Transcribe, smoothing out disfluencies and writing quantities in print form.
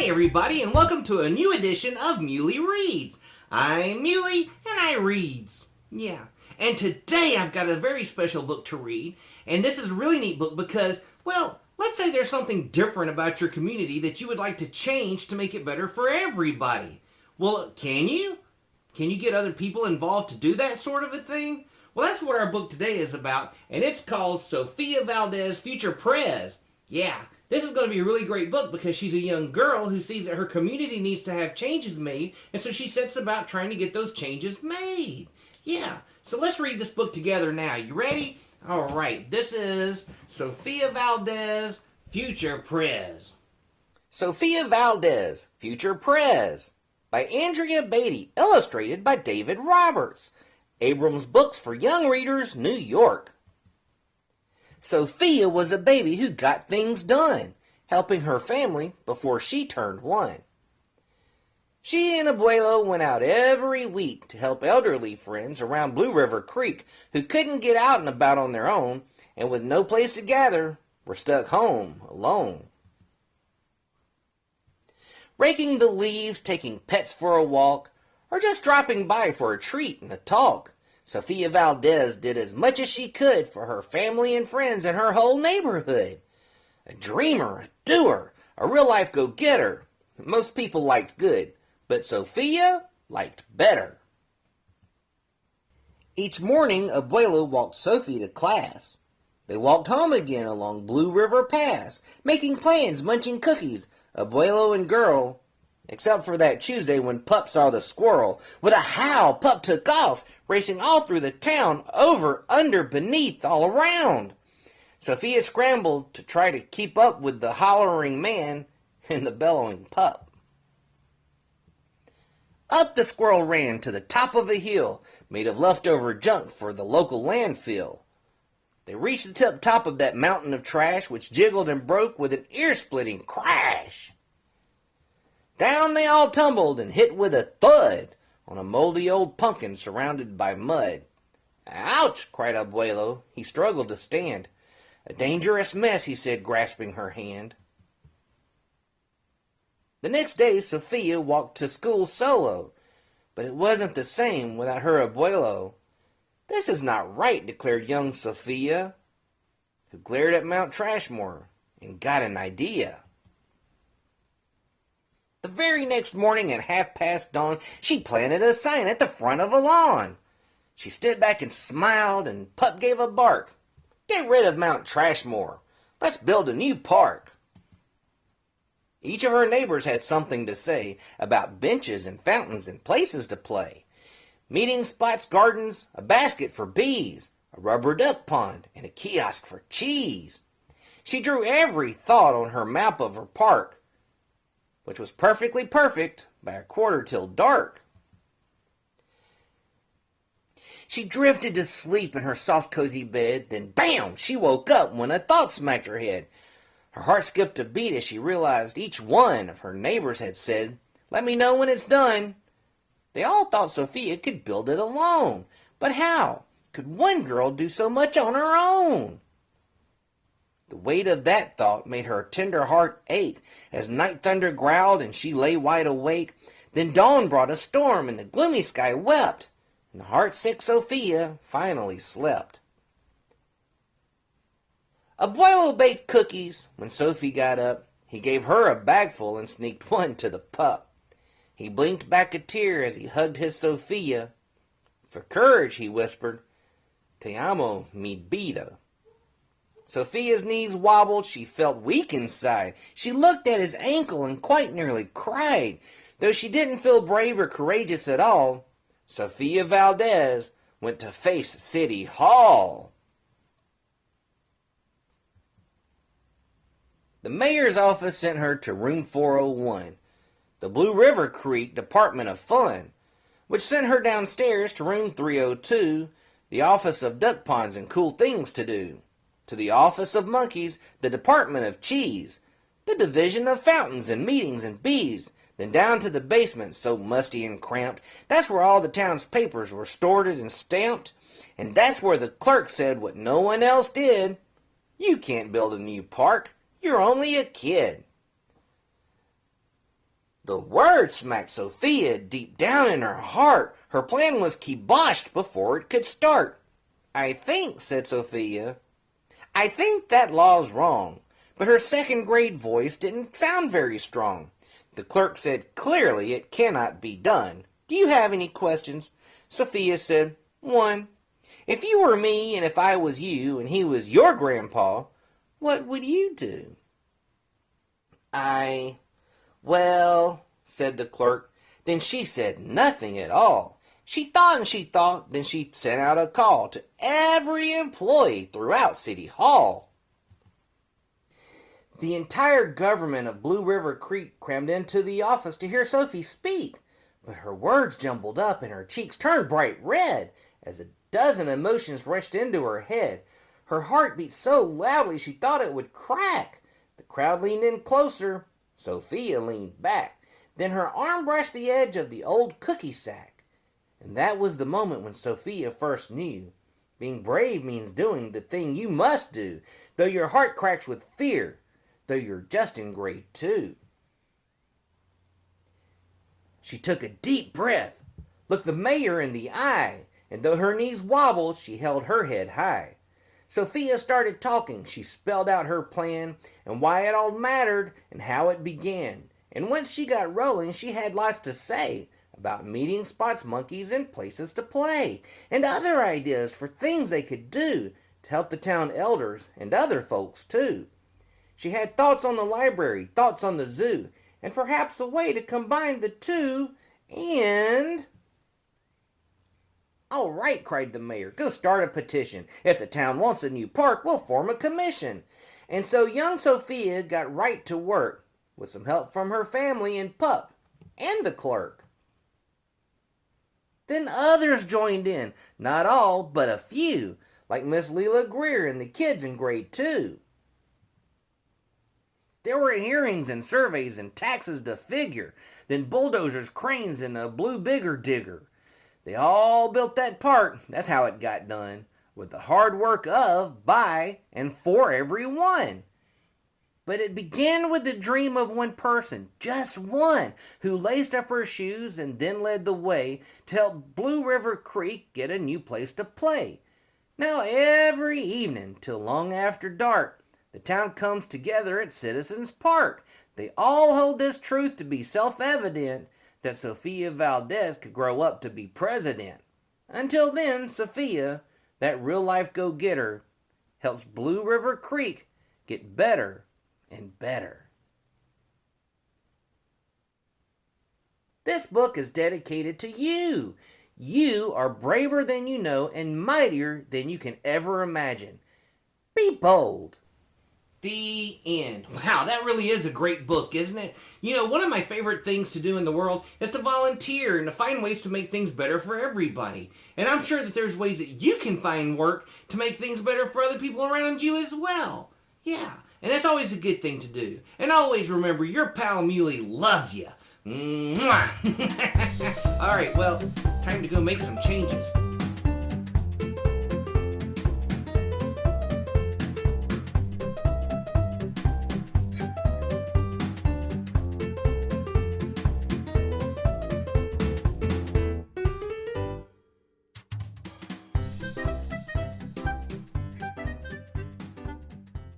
Hi everybody, and welcome to a new edition of Muley Reads. I'm Muley and I reads. Yeah. And today I've got a very special book to read, and this is a really neat book because, well, let's say there's something different about your community that you would like to change to make it better for everybody. Well, can you? Can you get other people involved to do that sort of a thing? Well, that's what our book today is about, and it's called Sofia Valdez, Future Prez. Yeah, this is going to be a really great book because she's a young girl who sees that her community needs to have changes made, and so she sets about trying to get those changes made. Yeah, so let's read this book together now. You ready? All right, this is Sofia Valdez, Future Prez. Sofia Valdez, Future Prez, by Andrea Beatty, illustrated by David Roberts. Abrams Books for Young Readers, New York. Sofia was a baby who got things done, helping her family before she turned 1. She and Abuelo went out every week to help elderly friends around Blue River Creek who couldn't get out and about on their own and with no place to gather were stuck home alone. Raking the leaves, taking pets for a walk, or just dropping by for a treat and a talk, Sofia Valdez did as much as she could for her family and friends and her whole neighborhood. A dreamer, a doer, a real-life go-getter. Most people liked good, but Sofia liked better. Each morning, Abuelo walked Sophie to class. They walked home again along Blue River Pass, making plans, munching cookies, Abuelo and girl, except for that Tuesday when Pup saw the squirrel. With a howl, Pup took off, racing all through the town, over, under, beneath, all around. Sofia scrambled to try to keep up with the hollering man and the bellowing Pup. Up the squirrel ran to the top of a hill made of leftover junk for the local landfill. They reached the top of that mountain of trash, which jiggled and broke with an ear-splitting crash. Down they all tumbled and hit with a thud on a moldy old pumpkin surrounded by mud. "Ouch!" cried Abuelo. He struggled to stand. "A dangerous mess," he said, grasping her hand. The next day, Sofia walked to school solo, but it wasn't the same without her Abuelo. "This is not right," declared young Sofia, who glared at Mount Trashmore and got an idea. The very next morning at dawn, she planted a sign at the front of a lawn. She stood back and smiled, and Pup gave a bark. "Get rid of Mount Trashmore. Let's build a new park." Each of her neighbors had something to say about benches and fountains and places to play. Meeting spots, gardens, a basket for bees, a rubber duck pond, and a kiosk for cheese. She drew every thought on her map of her park, which was perfectly perfect by a quarter till dark. She drifted to sleep in her soft, cozy bed, then bam! She woke up when a thought smacked her head. Her heart skipped a beat as she realized each one of her neighbors had said, "Let me know when it's done." They all thought Sofia could build it alone. But how could one girl do so much on her own? The weight of that thought made her tender heart ache as night thunder growled and she lay wide awake. Then dawn brought a storm and the gloomy sky wept, and the heartsick Sofia finally slept. Abuelo baked cookies. When Sophie got up, he gave her a bagful and sneaked one to the Pup. He blinked back a tear as he hugged his Sofia. "For courage," he whispered. "Te amo, mi vida." Sofia's knees wobbled. She felt weak inside. She looked at his ankle and quite nearly cried. Though she didn't feel brave or courageous at all, Sofia Valdez went to face City Hall. The mayor's office sent her to room 401, the Blue River Creek Department of Fun, which sent her downstairs to room 302, the office of duck ponds and cool things to do, to the office of monkeys, the department of cheese, the division of fountains and meetings and bees, then down to the basement, so musty and cramped. That's where all the town's papers were stored and stamped, and that's where the clerk said what no one else did. "You can't build a new park. You're only a kid." The word smacked Sofia deep down in her heart. Her plan was kiboshed before it could start. "I think," said Sofia, "I think that law's wrong." But her second-grade voice didn't sound very strong. The clerk said, "Clearly it cannot be done. Do you have any questions?" Sofia said, "One. If you were me and if I was you and he was your grandpa, what would you do?" Well, said the clerk. Then she said nothing at all. She thought and she thought, then she sent out a call to every employee throughout City Hall. The entire government of Blue River Creek crammed into the office to hear Sophie speak, but her words jumbled up and her cheeks turned bright red as a dozen emotions rushed into her head. Her heart beat so loudly she thought it would crack. The crowd leaned in closer. Sofia leaned back. Then her arm brushed the edge of the old cookie sack. And that was the moment when Sofia first knew. Being brave means doing the thing you must do, though your heart cracks with fear, though you're just in grade 2. She took a deep breath, looked the mayor in the eye, and though her knees wobbled, she held her head high. Sofia started talking. She spelled out her plan and why it all mattered and how it began. And once she got rolling, she had lots to say about meeting spots, monkeys, and places to play, and other ideas for things they could do to help the town elders and other folks too. She had thoughts on the library, thoughts on the zoo, and perhaps a way to combine the two, and... "All right," cried the mayor, "go start a petition. If the town wants a new park, we'll form a commission." And so young Sofia got right to work, with some help from her family and pup, and the clerk. Then others joined in, not all, but a few, like Miss Leela Greer and the kids in grade 2. There were hearings and surveys and taxes to figure, then bulldozers, cranes, and a blue bigger digger. They all built that park, that's how it got done, with the hard work of, by, and for everyone. But it began with the dream of one person, just one, who laced up her shoes and then led the way to help Blue River Creek get a new place to play. Now every evening, till long after dark, the town comes together at Citizens Park. They all hold this truth to be self-evident, that Sofia Valdez could grow up to be president. Until then, Sofia, that real-life go-getter, helps Blue River Creek get better and better. This book is dedicated to you. You are braver than you know and mightier than you can ever imagine. Be bold. The end. Wow, that really is a great book, isn't it? You know, one of my favorite things to do in the world is to volunteer and to find ways to make things better for everybody. And I'm sure that there's ways that you can find work to make things better for other people around you as well. Yeah, and that's always a good thing to do. And always remember, your pal Muley loves you. Mwah! All right, well, time to go make some changes.